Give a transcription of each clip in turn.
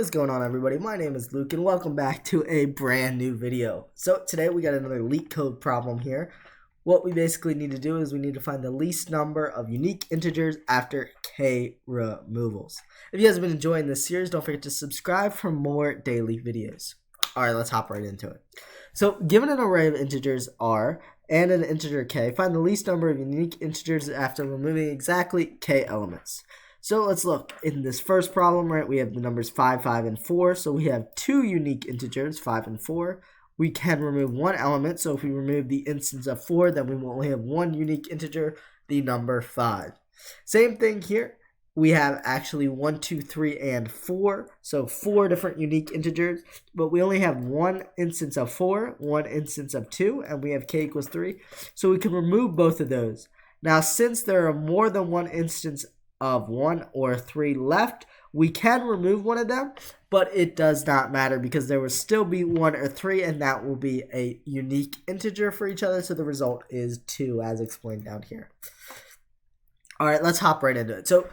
is going on, everybody? My name is Luke and welcome back to a brand new video. So today we got another LeetCode problem here. What we basically need to do is we need to find the least number of unique integers after k removals. If you guys have been enjoying this series, don't forget to subscribe for more daily videos. Alright, let's hop right into it. So given an array of integers r and an integer k, find the least number of unique integers after removing exactly k elements. So let's look. In this first problem, right, we have the numbers 5, 5, and 4. So we have two unique integers, 5 and 4. We can remove one element. So if we remove the instance of 4, then we will only have one unique integer, the number 5. Same thing here. We have actually 1, 2, 3, and 4. So 4 different unique integers, but we only have one instance of 4, one instance of 2, and we have k equals 3. So we can remove both of those. Now, since there are more than one instance of 1 or 3 left, we can remove one of them, but it does not matter because there will still be 1 or 3, and that will be a unique integer for each other. So the result is 2, as explained down here. All right, let's hop right into it. So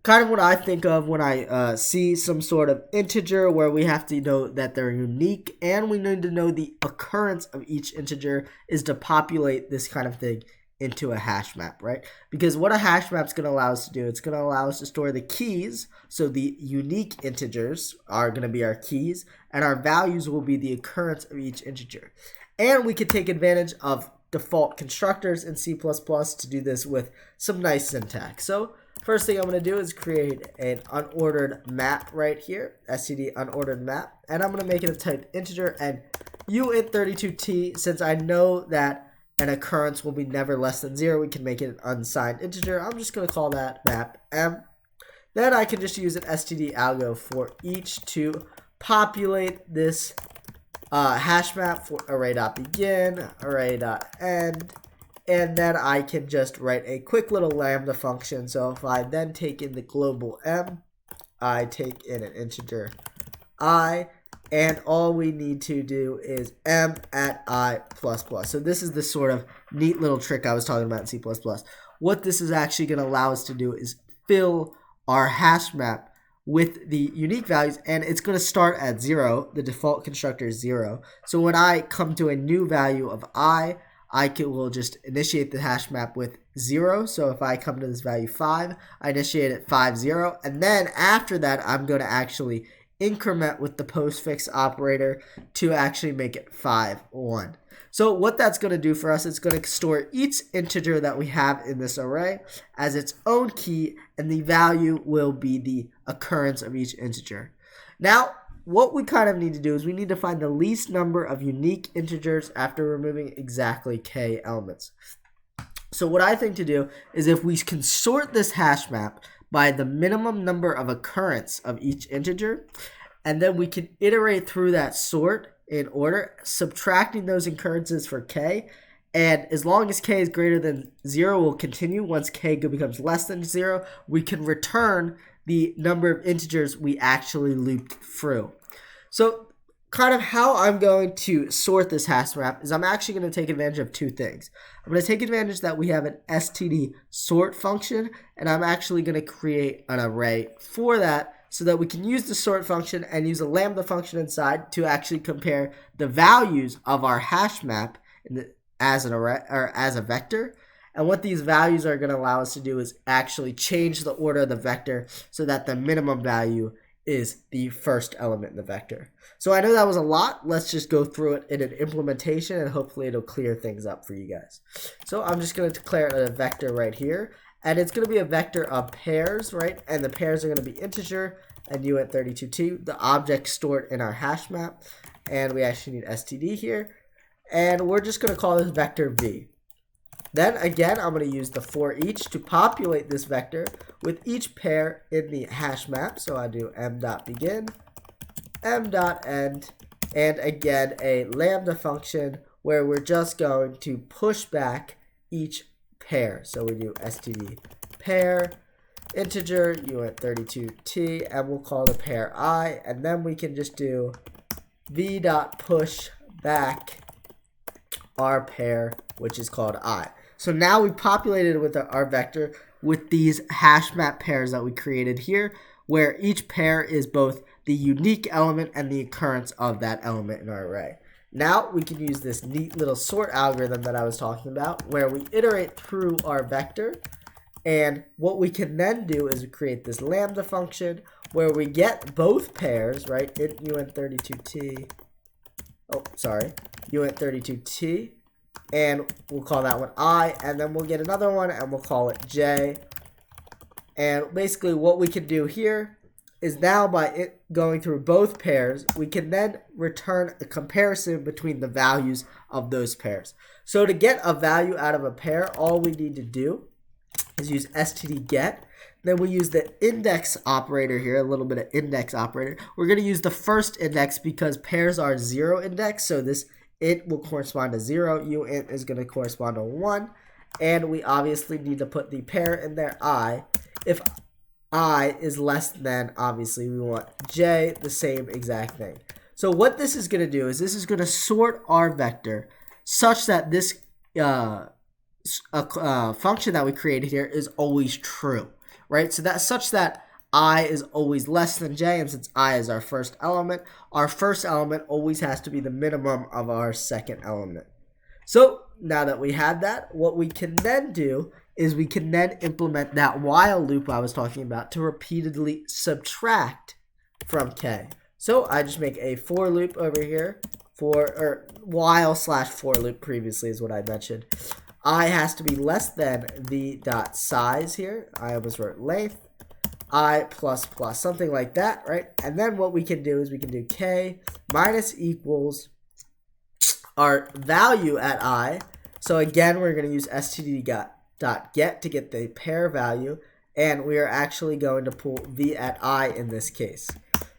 kind of what I think of when I see some sort of integer where we have to know that they're unique and we need to know the occurrence of each integer is to populate this kind of thing into a hash map, right? Because what a hash map is going to allow us to do, it's going to allow us to store the keys. So the unique integers are going to be our keys, and our values will be the occurrence of each integer. And we can take advantage of default constructors in C++ to do this with some nice syntax. So first thing I'm going to do is create an unordered map right here, std unordered map, and I'm going to make it a type integer and uint32t. Since I know that an occurrence will be never less than 0, we can make it an unsigned integer. I'm just going to call that map m. Then I can just use an std algo for each to populate this hash map for array.begin, array.end, and then I can just write a quick little lambda function. So if I then take in the global m, I take in an integer I, and all we need to do is m at I++. So this is the sort of neat little trick I was talking about in C++. What this is actually going to allow us to do is fill our hash map with the unique values, and it's going to start at 0. The default constructor is 0. So when I come to a new value of I will just initiate the hash map with 0. So if I come to this value 5, I initiate it 5, 0. And then after that, I'm going to actually increment with the postfix operator to actually make it 5, 1. So what that's going to do for us, it's going to store each integer that we have in this array as its own key, and the value will be the occurrence of each integer. Now, what we kind of need to do is we need to find the least number of unique integers after removing exactly k elements. So what I think to do is if we can sort this hash map by the minimum number of occurrence of each integer, and then we can iterate through that sort in order, subtracting those occurrences for k, and as long as k is greater than 0, we'll continue. Once k becomes less than 0, we can return the number of integers we actually looped through. So kind of how I'm going to sort this hash map is I'm actually going to take advantage of two things. I'm going to take advantage that we have an std sort function, and I'm actually going to create an array for that so that we can use the sort function and use a lambda function inside to actually compare the values of our hash map as an array or as a vector. And what these values are going to allow us to do is actually change the order of the vector so that the minimum value is the first element in the vector. So I know that was a lot. Let's just go through it in an implementation, and hopefully it'll clear things up for you guys. So I'm just going to declare a vector right here, and it's going to be a vector of pairs, right? And the pairs are going to be integer and uint32t, the object stored in our hash map, and we actually need std here, and we're just going to call this vector v. Then again, I'm going to use the for each to populate this vector with each pair in the hash map. So I do m.begin, m.end, and again a lambda function where we're just going to push back each pair. So we do std pair integer uint32t, and we'll call the pair I, and then we can just do v.push back our pair, which is called I. So now we populated with our vector with these hash map pairs that we created here, where each pair is both the unique element and the occurrence of that element in our array. Now we can use this neat little sort algorithm that I was talking about, where we iterate through our vector. And what we can then do is create this lambda function where we get both pairs, right? Int uint32t, uint32t, and we'll call that one I, and then we'll get another one and we'll call it j. And basically what we can do here is now by it going through both pairs, we can then return a comparison between the values of those pairs. So to get a value out of a pair, all we need to do is use std_get. Then we use the index operator here, a little bit of index operator. We're going to use the first index because pairs are 0 index, so this int will correspond to 0, uint is going to correspond to 1, and we obviously need to put the pair in there, I. If I is less than, obviously we want j, the same exact thing. So what this is going to do is this is going to sort our vector such that this function that we created here is always true, right? So that's such that I is always less than j, and since I is our first element always has to be the minimum of our second element. So now that we have that, what we can then do is we can then implement that while loop I was talking about to repeatedly subtract from k. So I just make a for loop over here, while/for loop previously is what I mentioned. I has to be less than v.size here. I almost wrote length. I plus something like that, right? And then what we can do is we can do k minus equals our value at I. So again, we're going to use std.get to get the pair value, and we are actually going to pull v at I in this case.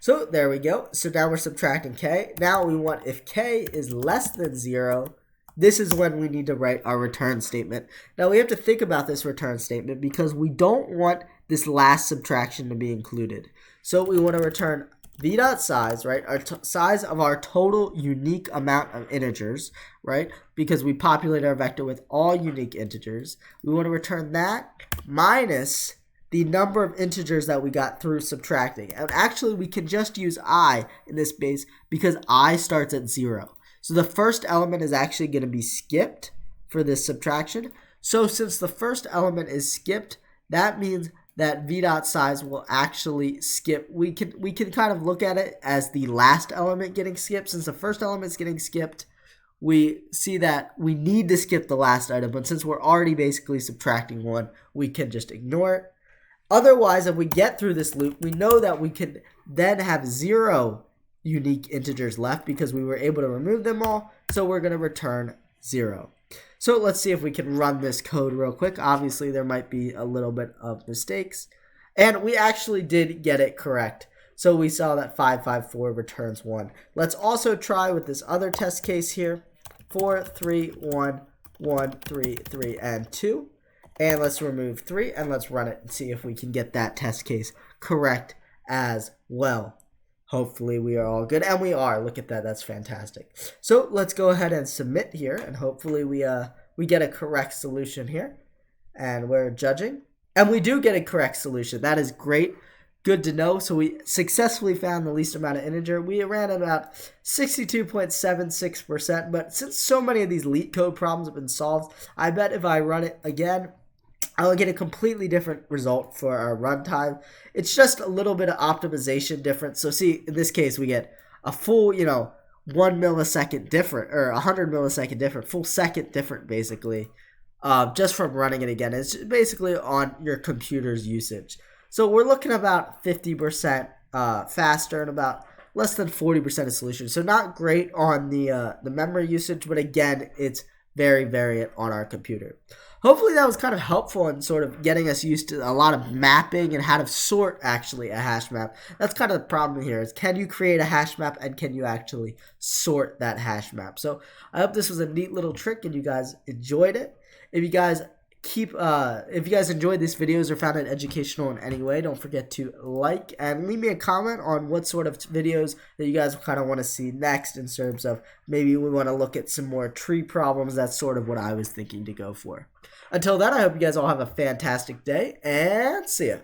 So there we go. So now we're subtracting k. Now we want if k is less than 0, this is when we need to write our return statement. Now we have to think about this return statement because we don't want this last subtraction to be included. So we want to return v.size, right? Our size of our total unique amount of integers, right? Because we populate our vector with all unique integers. We want to return that minus the number of integers that we got through subtracting. And actually we can just use I in this base because I starts at 0. So the first element is actually going to be skipped for this subtraction. So since the first element is skipped, that means that v.size will actually skip. We can kind of look at it as the last element getting skipped. Since the first element is getting skipped, we see that we need to skip the last item, but since we're already basically subtracting 1, we can just ignore it. Otherwise, if we get through this loop, we know that we can then have 0 unique integers left because we were able to remove them all, so we're going to return 0. So let's see if we can run this code real quick. Obviously, there might be a little bit of mistakes, and we actually did get it correct. So we saw that 554 returns 1. Let's also try with this other test case here, 4, 3, 1, 1, 3, 3, and 2. And let's remove 3, and let's run it and see if we can get that test case correct as well. Hopefully we are all good, and we are. Look at that, that's fantastic. So let's go ahead and submit here, and hopefully we get a correct solution here. And we're judging, and we do get a correct solution. That is great, good to know. So we successfully found the least amount of integer. We ran about 62.76%, but since so many of these LeetCode problems have been solved, I bet if I run it again, I'll get a completely different result for our runtime. It's just a little bit of optimization difference. So see, in this case, we get a full, 1 millisecond different, or 100 millisecond different, full second different, basically, just from running it again. It's basically on your computer's usage. So we're looking about 50% faster and about less than 40% of solution. So not great on the memory usage, but again, it's very variant on our computer. Hopefully that was kind of helpful in sort of getting us used to a lot of mapping and how to sort actually a hash map. That's kind of the problem here is can you create a hash map and can you actually sort that hash map? So I hope this was a neat little trick and you guys enjoyed it. If you guys enjoyed these videos or found it educational in any way, don't forget to like and leave me a comment on what sort of videos that you guys kind of want to see next in terms of maybe we want to look at some more tree problems. That's sort of what I was thinking to go for. Until then, I hope you guys all have a fantastic day and see ya.